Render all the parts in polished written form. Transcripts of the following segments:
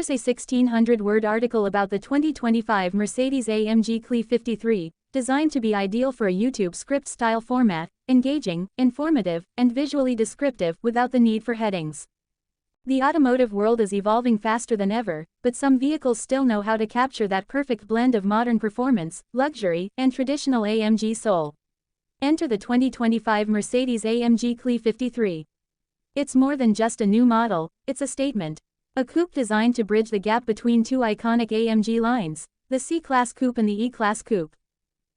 Here's a 1,600-word article about the 2025 Mercedes-AMG CLE 53, designed to be ideal for a YouTube script-style format, engaging, informative, and visually descriptive without the need for headings. The automotive world is evolving faster than ever, but some vehicles still know how to capture that perfect blend of modern performance, luxury, and traditional AMG soul. Enter the 2025 Mercedes-AMG CLE 53. It's more than just a new model, it's a statement. A coupe designed to bridge the gap between two iconic AMG lines, the C-Class Coupe and the E-Class Coupe.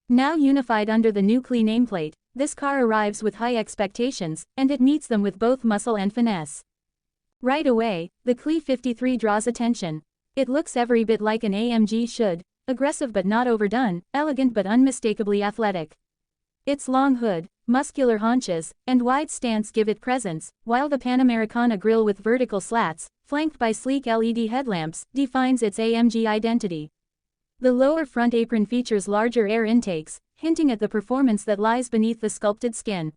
Now unified under the new CLE nameplate, this car arrives with high expectations, and it meets them with both muscle and finesse. Right away, the CLE 53 draws attention. It looks every bit like an AMG should, aggressive but not overdone, elegant but unmistakably athletic. Its long hood, muscular haunches, and wide stance give it presence, while the Panamericana grille with vertical slats, flanked by sleek LED headlamps, defines its AMG identity. The lower front apron features larger air intakes, hinting at the performance that lies beneath the sculpted skin.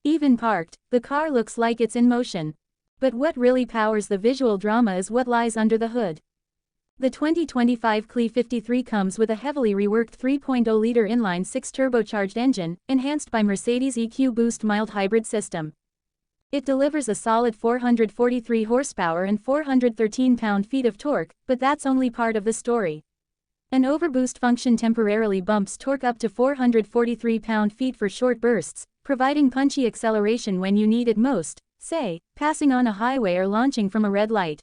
Even parked, the car looks like it's in motion. But what really powers the visual drama is what lies under the hood. The 2025 CLE 53 comes with a heavily reworked 3.0-liter inline-six turbocharged engine, enhanced by Mercedes EQ Boost mild hybrid system. It delivers a solid 443 horsepower and 413 pound-feet of torque, but that's only part of the story. An overboost function temporarily bumps torque up to 443 pound-feet for short bursts, providing punchy acceleration when you need it most, say, passing on a highway or launching from a red light.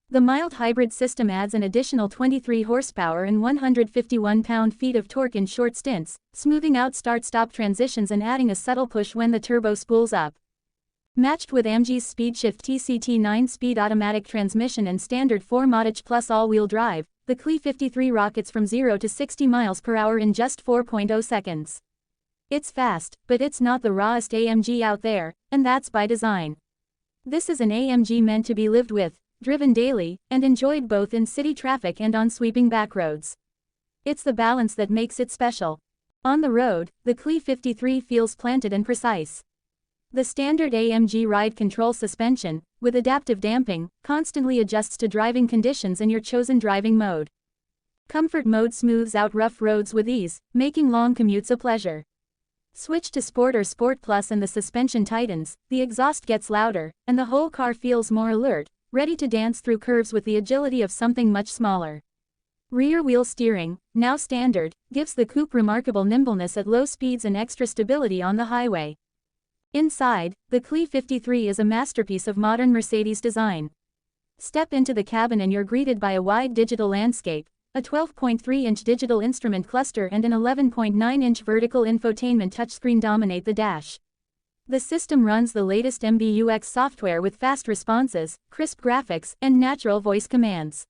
The mild hybrid system adds an additional 23 horsepower and 151 pound-feet of torque in short stints, smoothing out start-stop transitions and adding a subtle push when the turbo spools up. Matched with AMG's SpeedShift TCT 9-speed automatic transmission and standard 4MATIC Plus all-wheel drive, the CLE 53 rockets from 0 to 60 miles per hour in just 4.0 seconds. It's fast, but it's not the rawest AMG out there, and that's by design. This is an AMG meant to be lived with, driven daily, and enjoyed both in city traffic and on sweeping backroads. It's the balance that makes it special. On the road, the CLE 53 feels planted and precise. The standard AMG ride control suspension, with adaptive damping, constantly adjusts to driving conditions and your chosen driving mode. Comfort mode smooths out rough roads with ease, making long commutes a pleasure. Switch to Sport or Sport Plus and the suspension tightens, the exhaust gets louder, and the whole car feels more alert, ready to dance through curves with the agility of something much smaller. Rear-wheel steering, now standard, gives the coupe remarkable nimbleness at low speeds and extra stability on the highway. Inside, the CLE 53 is a masterpiece of modern Mercedes design. Step into the cabin and you're greeted by a wide digital landscape, a 12.3-inch digital instrument cluster and an 11.9-inch vertical infotainment touchscreen dominate the dash. The system runs the latest MBUX software with fast responses, crisp graphics, and natural voice commands.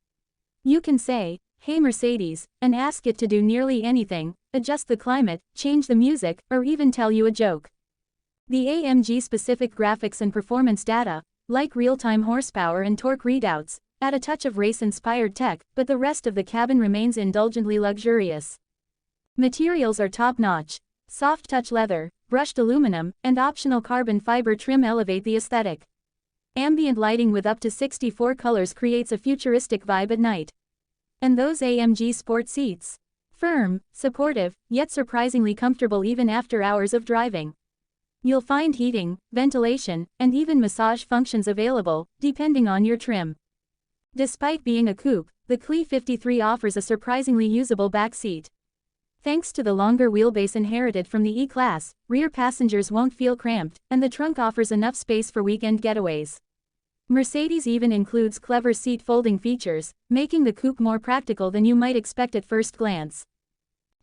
You can say, "Hey Mercedes," and ask it to do nearly anything, adjust the climate, change the music, or even tell you a joke. The AMG-specific graphics and performance data, like real-time horsepower and torque readouts, add a touch of race-inspired tech, but the rest of the cabin remains indulgently luxurious. Materials are top-notch. Soft-touch leather, brushed aluminum, and optional carbon fiber trim elevate the aesthetic. Ambient lighting with up to 64 colors creates a futuristic vibe at night. And those AMG sport seats? Firm, supportive, yet surprisingly comfortable even after hours of driving. You'll find heating, ventilation, and even massage functions available, depending on your trim. Despite being a coupe, the CLE 53 offers a surprisingly usable back seat. Thanks to the longer wheelbase inherited from the E-Class, rear passengers won't feel cramped, and the trunk offers enough space for weekend getaways. Mercedes even includes clever seat folding features, making the coupe more practical than you might expect at first glance.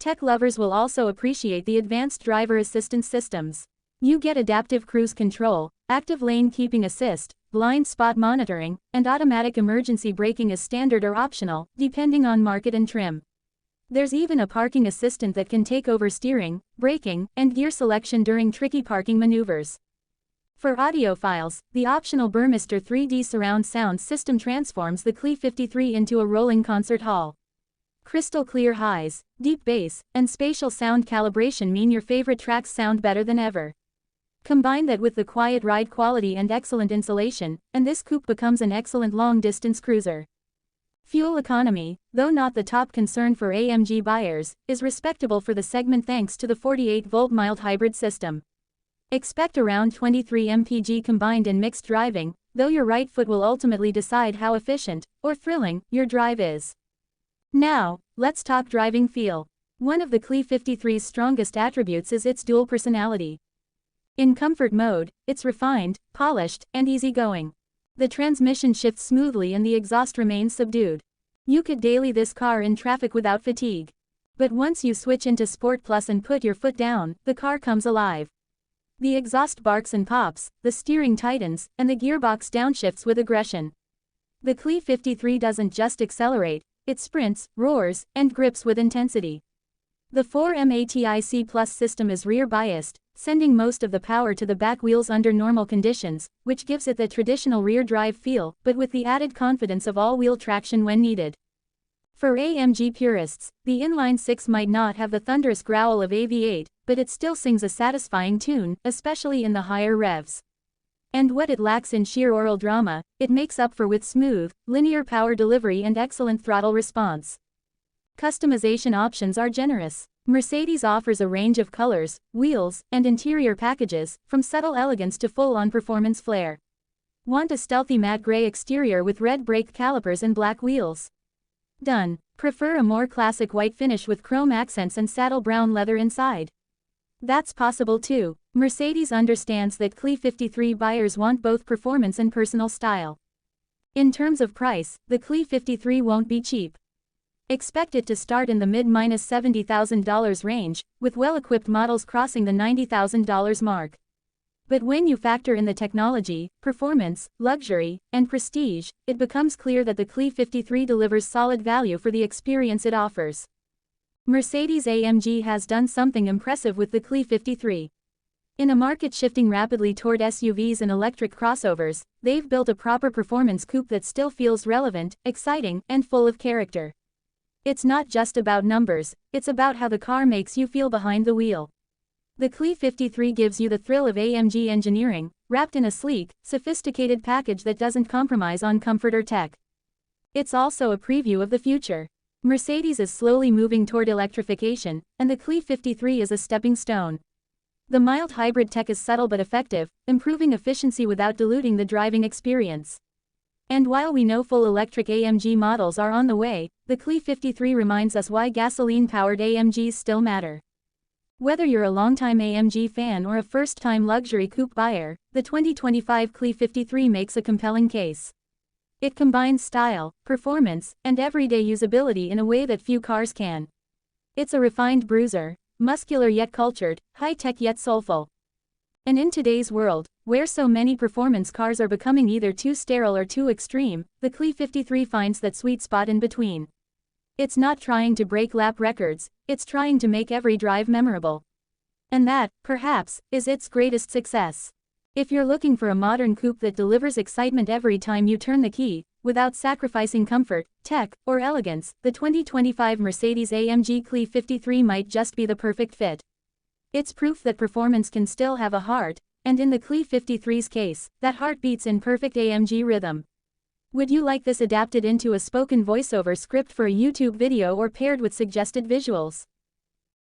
Tech lovers will also appreciate the advanced driver assistance systems. You get adaptive cruise control, active lane keeping assist, blind spot monitoring, and automatic emergency braking as standard or optional, depending on market and trim. There's even a parking assistant that can take over steering, braking, and gear selection during tricky parking maneuvers. For audiophiles, the optional Burmester 3D surround sound system transforms the CLE 53 into a rolling concert hall. Crystal clear highs, deep bass, and spatial sound calibration mean your favorite tracks sound better than ever. Combine that with the quiet ride quality and excellent insulation, and this coupe becomes an excellent long-distance cruiser. Fuel economy, though not the top concern for AMG buyers, is respectable for the segment thanks to the 48-volt mild hybrid system. Expect around 23 mpg combined in mixed driving, though your right foot will ultimately decide how efficient, or thrilling, your drive is. Now, let's talk driving feel. One of the CLE 53's strongest attributes is its dual personality. In comfort mode, it's refined, polished, and easygoing. The transmission shifts smoothly and the exhaust remains subdued. You could daily this car in traffic without fatigue. But once you switch into Sport Plus and put your foot down, the car comes alive. The exhaust barks and pops, the steering tightens, and the gearbox downshifts with aggression. The CLE 53 doesn't just accelerate, it sprints, roars, and grips with intensity. The 4MATIC Plus system is rear-biased, sending most of the power to the back wheels under normal conditions, which gives it the traditional rear drive feel, but with the added confidence of all-wheel traction when needed. For AMG purists, the inline-six might not have the thunderous growl of AV8, but it still sings a satisfying tune, especially in the higher revs. And what it lacks in sheer oral drama, it makes up for with smooth, linear power delivery and excellent throttle response. Customization options are generous. Mercedes offers a range of colors, wheels, and interior packages, from subtle elegance to full-on performance flair. Want a stealthy matte gray exterior with red brake calipers and black wheels? Done. Prefer a more classic white finish with chrome accents and saddle brown leather inside? That's possible too. Mercedes understands that CLE 53 buyers want both performance and personal style. In terms of price, the CLE 53 won't be cheap. Expect it to start in the mid-$70,000 range, with well-equipped models crossing the $90,000 mark. But when you factor in the technology, performance, luxury, and prestige, it becomes clear that the CLE 53 delivers solid value for the experience it offers. Mercedes-AMG has done something impressive with the CLE 53. In a market shifting rapidly toward SUVs and electric crossovers, they've built a proper performance coupe that still feels relevant, exciting, and full of character. It's not just about numbers, it's about how the car makes you feel behind the wheel. The CLE 53 gives you the thrill of AMG engineering, wrapped in a sleek, sophisticated package that doesn't compromise on comfort or tech. It's also a preview of the future. Mercedes is slowly moving toward electrification, and the CLE 53 is a stepping stone. The mild hybrid tech is subtle but effective, improving efficiency without diluting the driving experience. And while we know full electric AMG models are on the way, the CLE 53 reminds us why gasoline-powered AMGs still matter. Whether you're a longtime AMG fan or a first-time luxury coupe buyer, the 2025 CLE 53 makes a compelling case. It combines style, performance, and everyday usability in a way that few cars can. It's a refined bruiser, muscular yet cultured, high-tech yet soulful. And in today's world, where so many performance cars are becoming either too sterile or too extreme, the CLE 53 finds that sweet spot in between. It's not trying to break lap records, it's trying to make every drive memorable. And that, perhaps, is its greatest success. If you're looking for a modern coupe that delivers excitement every time you turn the key, without sacrificing comfort, tech, or elegance, the 2025 Mercedes-AMG CLE 53 might just be the perfect fit. It's proof that performance can still have a heart, and in the CLE 53's case, that heart beats in perfect AMG rhythm. Would you like this adapted into a spoken voiceover script for a YouTube video or paired with suggested visuals?